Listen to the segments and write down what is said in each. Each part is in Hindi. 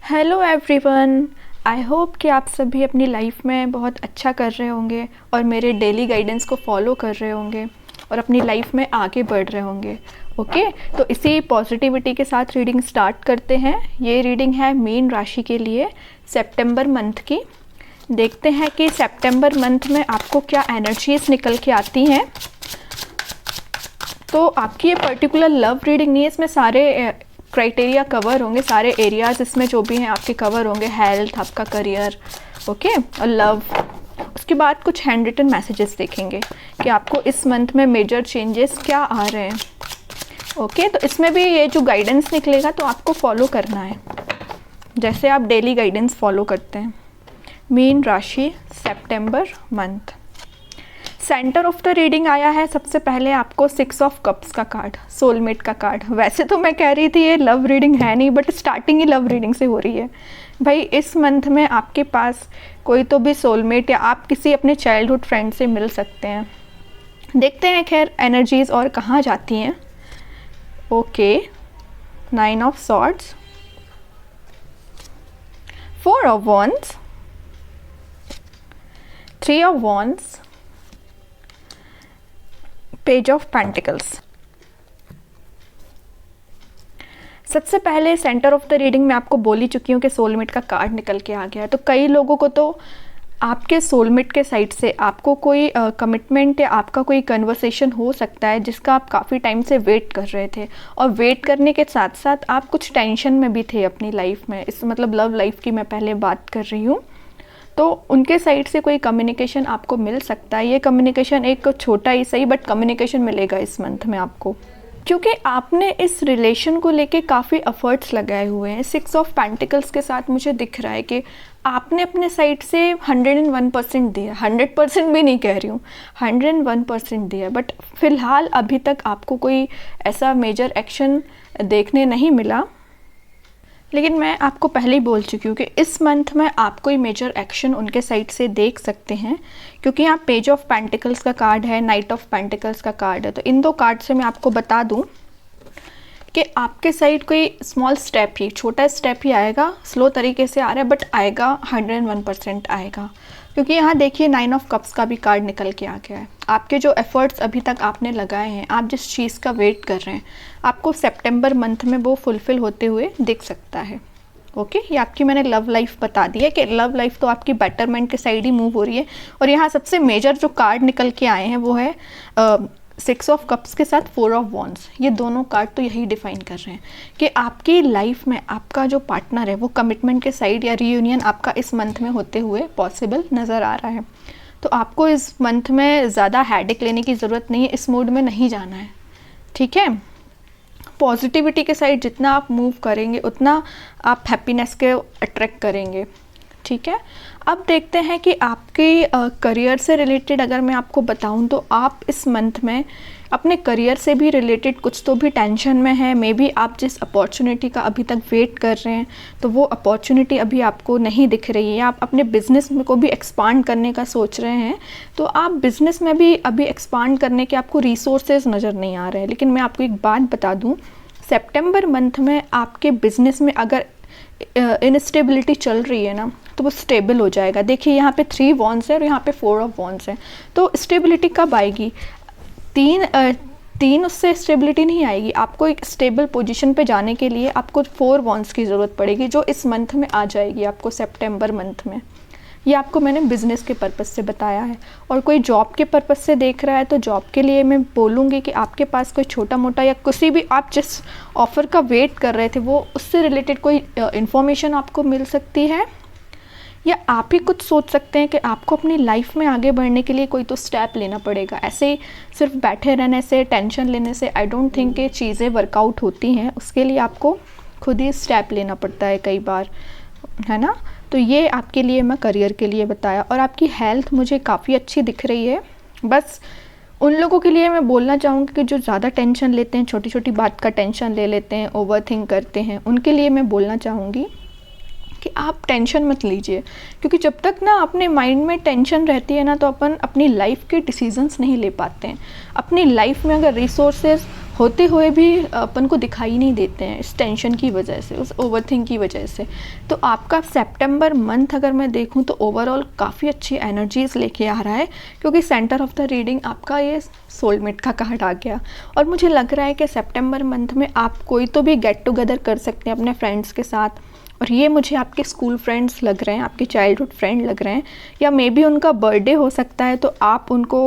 Hello everyone. आई होप कि आप सभी अपनी लाइफ में बहुत अच्छा कर रहे होंगे और मेरे डेली गाइडेंस को फॉलो कर रहे होंगे और अपनी लाइफ में आगे बढ़ रहे होंगे। ओके, तो इसी पॉजिटिविटी के साथ रीडिंग स्टार्ट करते हैं। ये रीडिंग है मीन राशि के लिए सितंबर मंथ की। देखते हैं कि सितंबर मंथ में आपको क्या एनर्जीज निकल के आती हैं। तो आपकी ये पर्टिकुलर लव रीडिंग नहीं है, इसमें सारे क्राइटेरिया कवर होंगे, सारे एरियाज इसमें जो भी हैं आपके कवर होंगे। हेल्थ, आपका करियर, ओके, और लव। उसके बाद कुछ हैंड रिटन मैसेजेस देखेंगे कि आपको इस मंथ में मेजर चेंजेस क्या आ रहे हैं। ओके, तो इसमें भी ये जो गाइडेंस निकलेगा तो आपको फॉलो करना है जैसे आप डेली गाइडेंस फॉलो करते हैं। मीन राशि सितंबर month. Centre of the reading आया है सबसे पहले आपको 6 ऑफ कप्स का कार्ड, सोलमेट का कार्ड। वैसे तो मैं कह रही थी ये लव रीडिंग है नहीं, but starting he love reading से हो रही है। भाई इस मंथ में आपके पास कोई तो भी सोलमेट या आप किसी अपने चाइल्डहुड फ्रेंड से मिल सकते हैं। देखते हैं खैर एनर्जीज और कहाँ जाती हैं। Okay, 9 of swords, 4 of wands, 3 of wands, page of pentacles. सबसे पहले सेंटर ऑफ द रीडिंग में आपको बोल ही चुकी हूँ कि सोलमेट का कार्ड निकल के आ गया है। तो कई लोगों को तो आपके सोलमेट के साइड से आपको कोई कमिटमेंट या आपका कोई कन्वर्सेशन हो सकता है जिसका आप काफ़ी टाइम से वेट कर रहे थे, और वेट करने के साथ साथ आप कुछ टेंशन में भी थे अपनी लाइफ में। इस मतलब लव लाइफ की मैं पहले बात कर रही हूँ। तो उनके साइड से कोई कम्युनिकेशन आपको मिल सकता है। ये कम्युनिकेशन एक छोटा ही सही बट कम्युनिकेशन मिलेगा इस मंथ में आपको, क्योंकि आपने इस रिलेशन को लेके काफ़ी एफर्ट्स लगाए हुए हैं। 6 ऑफ पेंटिकल्स के साथ मुझे दिख रहा है कि आपने अपने साइड से 101% दिया। 100% भी नहीं कह रही हूँ, 101% दिया, बट फिलहाल अभी तक आपको कोई ऐसा मेजर एक्शन देखने नहीं मिला। लेकिन मैं आपको पहले ही बोल चुकी हूँ कि इस मंथ में आप कोई मेजर एक्शन उनके साइड से देख सकते हैं, क्योंकि यहाँ पेज ऑफ पेंटिकल्स का कार्ड है, नाइट ऑफ पेंटिकल्स का कार्ड है। तो इन दो कार्ड से मैं आपको बता दूँ कि आपके साइड कोई स्मॉल स्टेप ही, छोटा स्टेप ही आएगा। स्लो तरीके से आ रहा है बट आएगा, 101% आएगा। क्योंकि यहाँ देखिए 9 ऑफ कप्स का भी कार्ड निकल के आ गया है। आपके जो एफर्ट्स अभी तक आपने लगाए हैं, आप जिस चीज़ का वेट कर रहे हैं, आपको सितंबर मंथ में वो फुलफ़िल होते हुए दिख सकता है। ओके, ये आपकी मैंने लव लाइफ बता दी है कि लव लाइफ तो आपकी बेटरमेंट के साइड ही मूव हो रही है। और यहाँ सबसे मेजर जो कार्ड निकल के आए हैं वो है 6 ऑफ कप्स के साथ 4 ऑफ वॉन्ड्स। ये दोनों कार्ड तो यही डिफाइन कर रहे हैं कि आपकी लाइफ में आपका जो पार्टनर है वो कमिटमेंट के साइड या रीयूनियन आपका इस मंथ में होते हुए पॉसिबल नज़र आ रहा है। तो आपको इस मंथ में ज़्यादा हेडेक लेने की ज़रूरत नहीं है, इस मूड में नहीं जाना है। ठीक है, पॉजिटिविटी के साइड जितना आप मूव करेंगे उतना आप हैप्पीनेस के अट्रैक्ट करेंगे। ठीक है, अब देखते हैं कि आपके करियर से रिलेटेड अगर मैं आपको बताऊं तो आप इस मंथ में अपने करियर से भी रिलेटेड कुछ तो भी टेंशन में है। मे बी आप जिस अपॉर्चुनिटी का अभी तक वेट कर रहे हैं तो वो अपॉर्चुनिटी अभी आपको नहीं दिख रही है। आप अपने बिज़नेस में को भी एक्सपांड करने का सोच रहे हैं, तो आप बिज़नेस में भी अभी एक्सपांड करने के आपको रिसोर्सेज नज़र नहीं आ रहे हैं। लेकिन मैं आपको एक बात बता दूँ, सितंबर मंथ में आपके बिज़नेस में अगर इनस्टेबिलिटी चल रही है ना, तो वो स्टेबल हो जाएगा। देखिए यहाँ पे 3 वॉन्ड्स है और यहाँ पे 4 ऑफ वॉन्ड्स है। तो स्टेबिलिटी कब आएगी? तीन उससे स्टेबिलिटी नहीं आएगी। आपको एक स्टेबल पोजीशन पे जाने के लिए आपको 4 वॉन्ड्स की ज़रूरत पड़ेगी, जो इस मंथ में आ जाएगी आपको सितंबर मंथ में। ये आपको मैंने बिज़नेस के पर्पज़ से बताया है। और कोई जॉब के पर्पज़ से देख रहा है तो जॉब के लिए मैं बोलूँगी कि आपके पास कोई छोटा मोटा या किसी भी आप जिस ऑफ़र का वेट कर रहे थे वो उससे रिलेटेड कोई इन्फॉर्मेशन आपको मिल सकती है, या आप ही कुछ सोच सकते हैं कि आपको अपनी लाइफ में आगे बढ़ने के लिए कोई तो स्टेप लेना पड़ेगा। ऐसे ही सिर्फ बैठे रहने से, टेंशन लेने से आई डोंट थिंक कि चीज़ें वर्कआउट होती हैं। उसके लिए आपको खुद ही स्टेप लेना पड़ता है कई बार, है ना। तो ये आपके लिए मैं करियर के लिए बताया। और आपकी हेल्थ मुझे काफ़ी अच्छी दिख रही है। बस उन लोगों के लिए मैं बोलना चाहूँगी कि जो ज़्यादा टेंशन लेते हैं, छोटी छोटी बात का टेंशन ले लेते हैं, ओवर थिंक करते हैं, उनके लिए मैं बोलना चाहूँगी कि आप टेंशन मत लीजिए, क्योंकि जब तक ना अपने माइंड में टेंशन रहती है ना तो अपन अपनी लाइफ के डिसीजंस नहीं ले पाते हैं। अपनी लाइफ में अगर रिसोर्सेज होते हुए भी अपन को दिखाई नहीं देते हैं इस टेंशन की वजह से, उस ओवरथिंक की वजह से। तो आपका सितंबर मंथ अगर मैं देखूं तो ओवरऑल काफ़ी अच्छी एनर्जीज लेके आ रहा है, क्योंकि सेंटर ऑफ द रीडिंग आपका ये सोलमेट का कार्ड आ गया। और मुझे लग रहा है कि सितंबर मंथ में आप कोई तो भी गेट टुगेदर कर सकते हैं अपने फ्रेंड्स के साथ, और ये मुझे आपके स्कूल फ्रेंड्स लग रहे हैं, आपके चाइल्डहुड फ्रेंड लग रहे हैं, या मे बी उनका बर्थडे हो सकता है तो आप उनको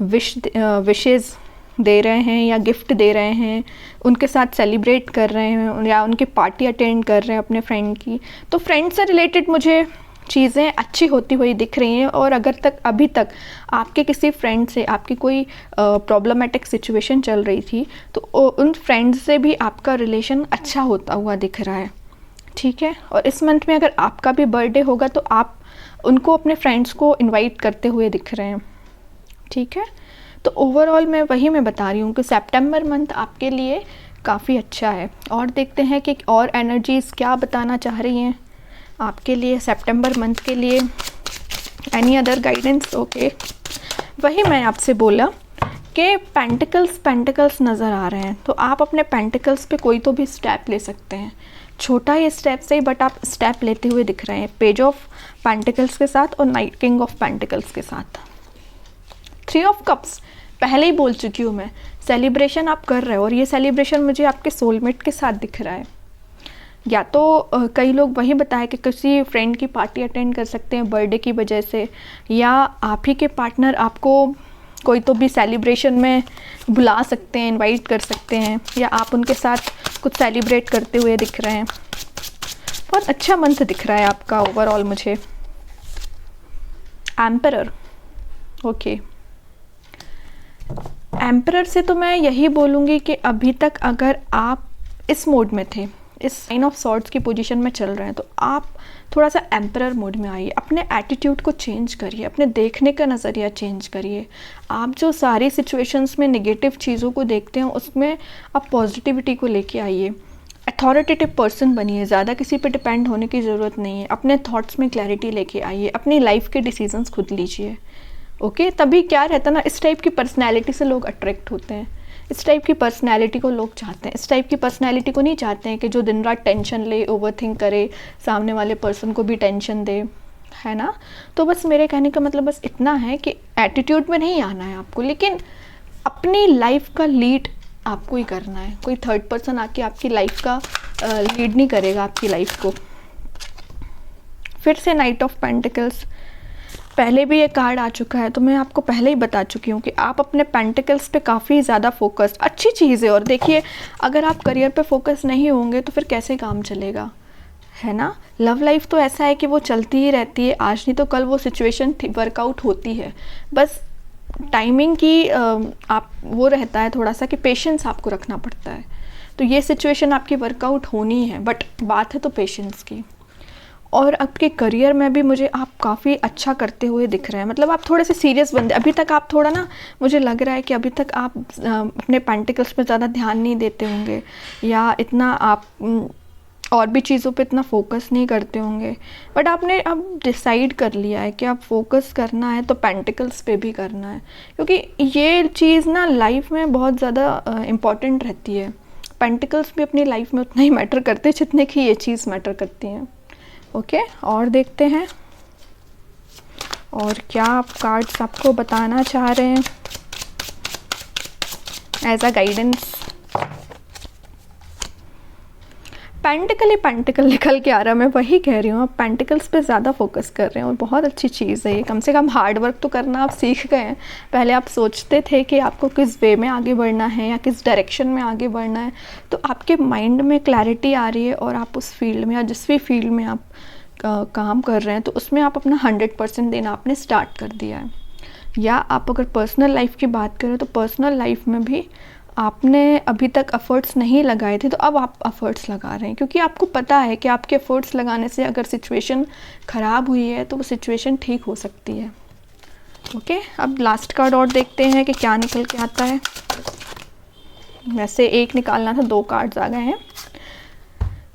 विशेज़ दे रहे हैं या गिफ्ट दे रहे हैं, उनके साथ सेलिब्रेट कर रहे हैं या उनकी पार्टी अटेंड कर रहे हैं अपने फ्रेंड की। तो फ्रेंड से रिलेटेड मुझे चीज़ें अच्छी होती हुई दिख रही हैं। और अगर तक अभी तक आपके किसी फ्रेंड से आपकी कोई प्रॉब्लमेटिक सिचुएशन चल रही थी तो उन फ्रेंड से भी आपका रिलेशन अच्छा होता हुआ दिख रहा है, ठीक है। और इस मंथ में अगर आपका भी बर्थडे होगा तो आप उनको अपने फ्रेंड्स को इनवाइट करते हुए दिख रहे हैं, ठीक है। तो ओवरऑल मैं बता रही हूँ कि सितंबर मंथ आपके लिए काफ़ी अच्छा है। और देखते हैं कि और एनर्जीज़ क्या बताना चाह रही हैं आपके लिए सितंबर मंथ के लिए। Any other guidance? ओके, वही मैं आपसे बोला कि पेंटिकल्स नज़र आ रहे हैं, तो आप अपने पेंटिकल्स पे कोई तो भी स्टेप ले सकते हैं, छोटा ही स्टेप से ही, बट आप स्टेप लेते हुए दिख रहे हैं पेज ऑफ पेंटिकल्स के साथ और नाइट किंग ऑफ पेंटिकल्स के साथ। 3 ऑफ कप्स पहले ही बोल चुकी हूँ मैं, सेलिब्रेशन आप कर रहे हो और ये सेलिब्रेशन मुझे आपके सोलमेट के साथ दिख रहा है। या तो कई लोग वही बताया कि किसी फ्रेंड की पार्टी अटेंड कर सकते हैं बर्थडे की वजह से, या आप ही के पार्टनर आपको कोई तो भी सेलिब्रेशन में बुला सकते हैं, इनवाइट कर सकते हैं, या आप उनके साथ कुछ सेलिब्रेट करते हुए दिख रहे हैं। बहुत अच्छा मंथ दिख रहा है आपका ओवरऑल मुझे। एम्परर, ओके, एम्परर से तो मैं यही बोलूँगी कि अभी तक अगर आप इस मोड में थे, इस साइन ऑफ सॉर्ड्स की पोजीशन में चल रहे हैं, तो आप थोड़ा सा एम्परर मोड में आइए, अपने एटीट्यूड को चेंज करिए, अपने देखने का नज़रिया चेंज करिए। आप जो सारी सिचुएशंस में नेगेटिव चीज़ों को देखते हैं उसमें आप पॉजिटिविटी को लेके आइए। अथॉरिटेटिव पर्सन बनिए, ज़्यादा किसी पे डिपेंड होने की ज़रूरत नहीं है। अपने थॉट्स में क्लैरिटी लेके आइए, अपनी लाइफ के डिसीजंस खुद लीजिए, ओके। तभी क्या रहता है ना, इस टाइप की पर्सनैलिटी से लोग अट्रैक्ट होते हैं, इस टाइप की पर्सनैलिटी को लोग चाहते हैं। इस टाइप की पर्सनैलिटी को नहीं चाहते हैं कि जो दिन रात टेंशन ले, ओवरथिंक करे, सामने वाले पर्सन को भी टेंशन दे, है ना। तो बस मेरे कहने का मतलब बस इतना है कि एटीट्यूड में नहीं आना है आपको, लेकिन अपनी लाइफ का लीड आपको ही करना है। कोई थर्ड पर्सन आके आपकी लाइफ का लीड नहीं करेगा आपकी लाइफ को। फिर से नाइट ऑफ पेंटिकल्स, पहले भी ये कार्ड आ चुका है तो मैं आपको पहले ही बता चुकी हूँ कि आप अपने पेंटिकल्स पे काफ़ी ज़्यादा फोकस्ड, अच्छी चीज़ है। और देखिए, अगर आप करियर पे फोकस नहीं होंगे तो फिर कैसे काम चलेगा, है ना। लव लाइफ तो ऐसा है कि वो चलती ही रहती है, आज नहीं तो कल वो सिचुएशन वर्कआउट होती है। बस टाइमिंग की आप वो रहता है थोड़ा सा कि पेशेंस आपको रखना पड़ता है। तो ये सिचुएशन आपकी वर्कआउट होनी है, बट बात है तो पेशेंस की। और आपके करियर में भी मुझे आप काफ़ी अच्छा करते हुए दिख रहे हैं, मतलब आप थोड़े से सीरियस बंदे। अभी तक आप थोड़ा ना, मुझे लग रहा है कि अभी तक आप अपने पेंटिकल्स पे ज़्यादा ध्यान नहीं देते होंगे, या इतना आप और भी चीज़ों पे इतना फोकस नहीं करते होंगे। बट आपने अब डिसाइड कर लिया है कि आप फोकस करना है तो पेंटिकल्स पे भी करना है, क्योंकि ये चीज़ ना लाइफ में बहुत ज़्यादा इम्पॉर्टेंट रहती है। पेंटिकल्स भी अपनी लाइफ में उतना ही मैटर करते हैं जितने कि ये चीज़ मैटर करती हैं, ओके। और देखते हैं और क्या आप कार्ड्स आपको बताना चाह रहे हैं एज अ गाइडेंस। पेंटिकल निकल के आ रहा है, मैं वही कह रही हूँ, आप पेंटिकल्स पे ज़्यादा फोकस कर रहे हैं और बहुत अच्छी चीज़ है ये। कम से कम हार्ड वर्क तो करना आप सीख गए हैं। पहले आप सोचते थे कि आपको किस वे में आगे बढ़ना है या किस डायरेक्शन में आगे बढ़ना है, तो आपके माइंड में क्लैरिटी आ रही है और आप उस फील्ड में या जिस भी फील्ड में आप काम कर रहे हैं तो उसमें आप अपना 100% देना आपने स्टार्ट कर दिया है। या आप अगर पर्सनल लाइफ की बात करें तो पर्सनल लाइफ में भी आपने अभी तक एफ़र्ट्स नहीं लगाए थे, तो अब आप एफ़र्ट्स लगा रहे हैं, क्योंकि आपको पता है कि आपके एफ़र्ट्स लगाने से अगर सिचुएशन ख़राब हुई है तो वो सिचुएशन ठीक हो सकती है, ओके। अब लास्ट कार्ड और देखते हैं कि क्या निकल के आता है। वैसे एक निकालना था, 2 कार्ड्स आ गए हैं।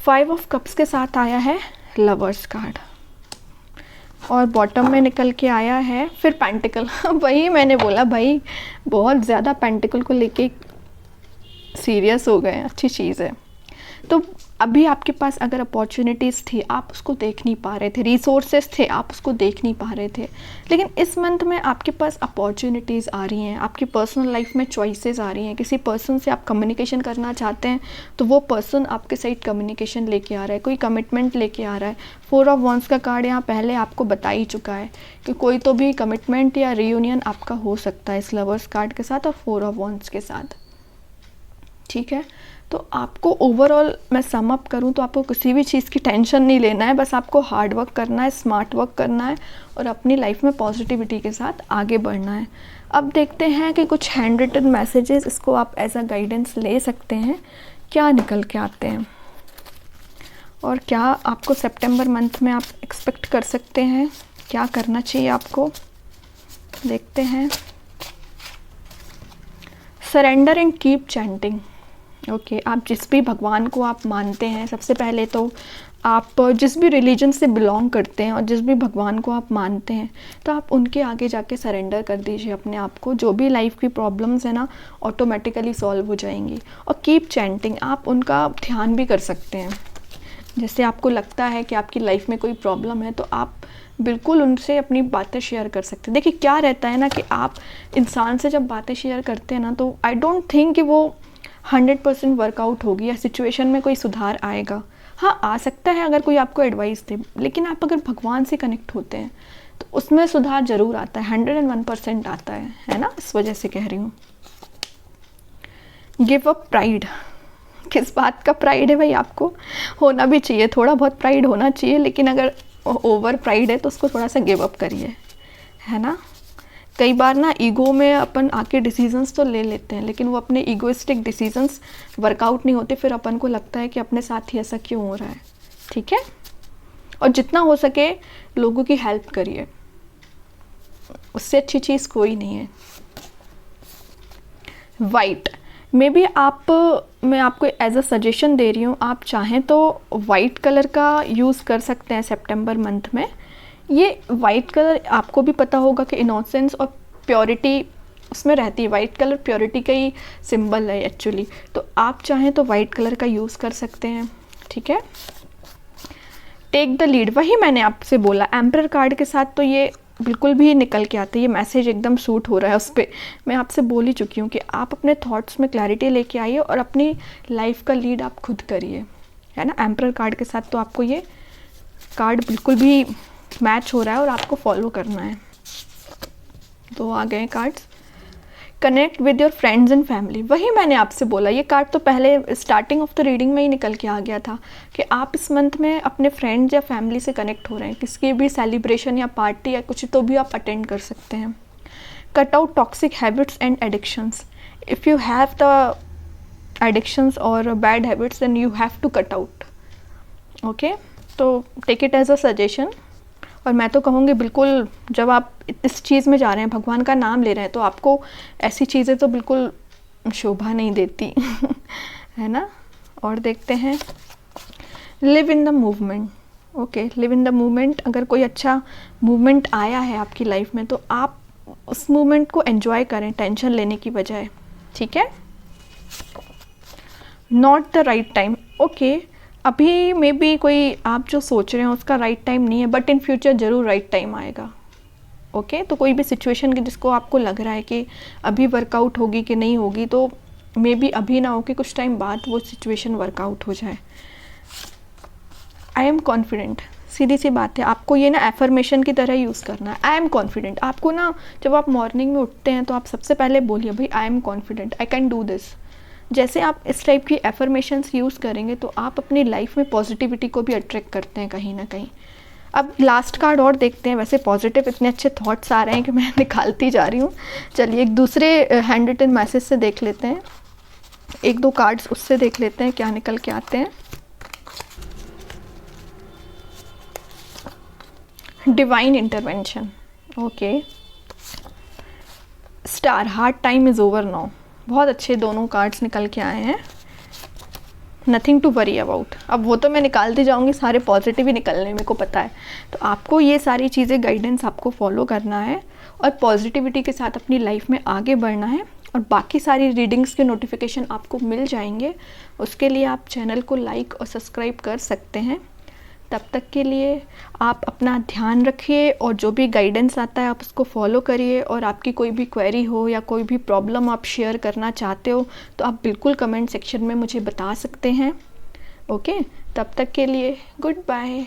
5 ऑफ कप्स के साथ आया है लवर्स कार्ड, और बॉटम में निकल के आया है फिर पेंटिकल। वही मैंने बोला भाई, बहुत ज़्यादा पेंटिकल को लेके सीरियस हो गए, अच्छी चीज़ है। तो अभी आपके पास अगर अपॉर्चुनिटीज़ थी, आप उसको देख नहीं पा रहे थे, रिसोर्सेज थे, आप उसको देख नहीं पा रहे थे, लेकिन इस मंथ में आपके पास अपॉर्चुनिटीज़ आ रही हैं, आपकी पर्सनल लाइफ में चॉइसेस आ रही हैं। किसी पर्सन से आप कम्युनिकेशन करना चाहते हैं तो वो पर्सन आपके साइड कम्युनिकेशन लेके आ रहा है, कोई कमिटमेंट लेके आ रहा है। 4 ऑफ वॉन्ड्स का कार्ड यहाँ पहले आपको बता ही चुका है कि कोई तो भी कमिटमेंट या रियूनियन आपका हो सकता है इस लवर्स कार्ड के साथ और 4 ऑफ वॉन्ड्स के साथ, ठीक है। तो आपको ओवरऑल मैं सम अप करूँ तो आपको किसी भी चीज़ की टेंशन नहीं लेना है, बस आपको हार्ड वर्क करना है, स्मार्ट वर्क करना है और अपनी लाइफ में पॉजिटिविटी के साथ आगे बढ़ना है। अब देखते हैं कि कुछ हैंड रिटन मैसेजेस, इसको आप एज अ गाइडेंस ले सकते हैं, क्या निकल के आते हैं और क्या आपको सितंबर मंथ में आप एक्सपेक्ट कर सकते हैं, क्या करना चाहिए आपको, देखते हैं। Surrender and keep chanting. Okay, आप जिस भी भगवान को आप मानते हैं, सबसे पहले तो आप जिस भी रिलीजन से बिलोंग करते हैं और जिस भी भगवान को आप मानते हैं, तो आप उनके आगे जाके सरेंडर कर दीजिए अपने आप को। जो भी लाइफ की प्रॉब्लम्स है ना, ऑटोमेटिकली सॉल्व हो जाएंगी। और कीप चैंटिंग, आप उनका ध्यान भी कर सकते हैं। जैसे आपको लगता है कि आपकी लाइफ में कोई प्रॉब्लम है तो आप बिल्कुल उनसे अपनी बातें शेयर कर सकते हैं। देखिए क्या रहता है ना कि आप इंसान से जब बातें शेयर करते हैं ना, तो आई डोंट थिंक कि वो 100% वर्कआउट होगी या सिचुएशन में कोई सुधार आएगा। हाँ, आ सकता है अगर कोई आपको एडवाइस दे, लेकिन आप अगर भगवान से कनेक्ट होते हैं तो उसमें सुधार ज़रूर आता है, 101% आता है ना। इस वजह से कह रही हूँ। Give up pride. किस बात का प्राइड है भाई? आपको होना भी चाहिए, थोड़ा बहुत प्राइड होना चाहिए, लेकिन अगर ओवर प्राइड है तो उसको थोड़ा सा गिव अप करिए, है ना। कई बार ना ईगो में अपन आके डिसीजंस तो ले लेते हैं, लेकिन वो अपने ईगोइस्टिक डिसीजंस वर्कआउट नहीं होते, फिर अपन को लगता है कि अपने साथ ही ऐसा क्यों हो रहा है, ठीक है। और जितना हो सके लोगों की हेल्प करिए, उससे अच्छी चीज़ कोई नहीं है। वाइट, मे बी मैं आपको एज अ सजेशन दे रही हूँ, आप चाहें तो वाइट कलर का यूज़ कर सकते हैं सितंबर मंथ में। ये वाइट कलर आपको भी पता होगा कि इनोसेंस और प्योरिटी उसमें रहती है। वाइट कलर प्योरिटी का ही सिंबल है एक्चुअली, तो आप चाहें तो वाइट कलर का यूज़ कर सकते हैं, ठीक है। टेक द लीड, वही मैंने आपसे बोला एम्परर कार्ड के साथ तो ये बिल्कुल भी निकल के आते, ये मैसेज एकदम सूट हो रहा है उस पर। मैं आपसे बोल ही चुकी हूँ कि आप अपने थॉट्स में क्लैरिटी लेके आइए और अपनी लाइफ का लीड आप खुद करिए, है ना। एम्परर कार्ड के साथ तो आपको ये कार्ड बिल्कुल भी मैच हो रहा है और आपको फॉलो करना है। तो आ गए cards. Connect with your friends and family, वही मैंने आपसे बोला, ये कार्ड तो पहले स्टार्टिंग ऑफ द रीडिंग में ही निकल के आ गया था कि आप इस मंथ में अपने फ्रेंड्स या फैमिली से कनेक्ट हो रहे हैं। किसी भी सेलिब्रेशन या पार्टी या कुछ तो भी आप अटेंड कर सकते हैं। Cut out toxic habits and addictions. If you have the addictions और bad habits then you have to cut out, okay. तो take it as a suggestion. और मैं तो कहूँगी बिल्कुल, जब आप इस चीज़ में जा रहे हैं, भगवान का नाम ले रहे हैं, तो आपको ऐसी चीज़ें तो बिल्कुल शोभा नहीं देती है ना। और देखते हैं, live in the movement. Okay, live in the movement. अगर कोई अच्छा मूवमेंट आया है आपकी लाइफ में तो आप उस मूवमेंट को एंजॉय करें टेंशन लेने की बजाय, ठीक है। Not the right time. Okay, अभी मे बी कोई आप जो सोच रहे हैं उसका राइट टाइम नहीं है, बट इन फ्यूचर ज़रूर राइट टाइम आएगा, ओके। तो कोई भी सिचुएशन की जिसको आपको लग रहा है कि अभी वर्कआउट होगी कि नहीं होगी, तो मे बी अभी ना हो कि कुछ टाइम बाद वो सिचुएशन वर्कआउट हो जाए। आई एम कॉन्फिडेंट, सीधी सी बात है, आपको ये ना एफर्मेशन की तरह यूज़ करना है। आई एम कॉन्फिडेंट, आपको ना जब आप मॉर्निंग में उठते हैं तो आप सबसे पहले बोलिए भाई I am confident, I can do this. जैसे आप इस टाइप की एफर्मेशंस यूज़ करेंगे तो आप अपनी लाइफ में पॉजिटिविटी को भी अट्रैक्ट करते हैं कहीं ना कहीं। अब लास्ट कार्ड और देखते हैं। वैसे पॉजिटिव इतने अच्छे थॉट्स आ रहे हैं कि मैं निकालती जा रही हूँ। चलिए एक दूसरे हैंड रिटन मैसेज से देख लेते हैं, एक दो कार्ड्स उससे देख लेते हैं क्या निकल के आते हैं। Divine intervention, okay. Star, hard time is over now. बहुत अच्छे दोनों कार्ड्स निकल के आए हैं। Nothing to worry about. अब वो तो मैं निकालती जाऊँगी, सारे पॉजिटिव ही निकलने मेरे को पता है। तो आपको ये सारी चीज़ें गाइडेंस आपको फॉलो करना है और पॉजिटिविटी के साथ अपनी लाइफ में आगे बढ़ना है, और बाकी सारी रीडिंग्स के नोटिफिकेशन आपको मिल जाएंगे। उसके लिए आप चैनल को लाइक और सब्सक्राइब कर सकते हैं। तब तक के लिए आप अपना ध्यान रखिए और जो भी गाइडेंस आता है आप उसको फॉलो करिए। और आपकी कोई भी क्वेरी हो या कोई भी प्रॉब्लम आप शेयर करना चाहते हो तो आप बिल्कुल कमेंट सेक्शन में मुझे बता सकते हैं। ओके, तब तक के लिए गुड बाय।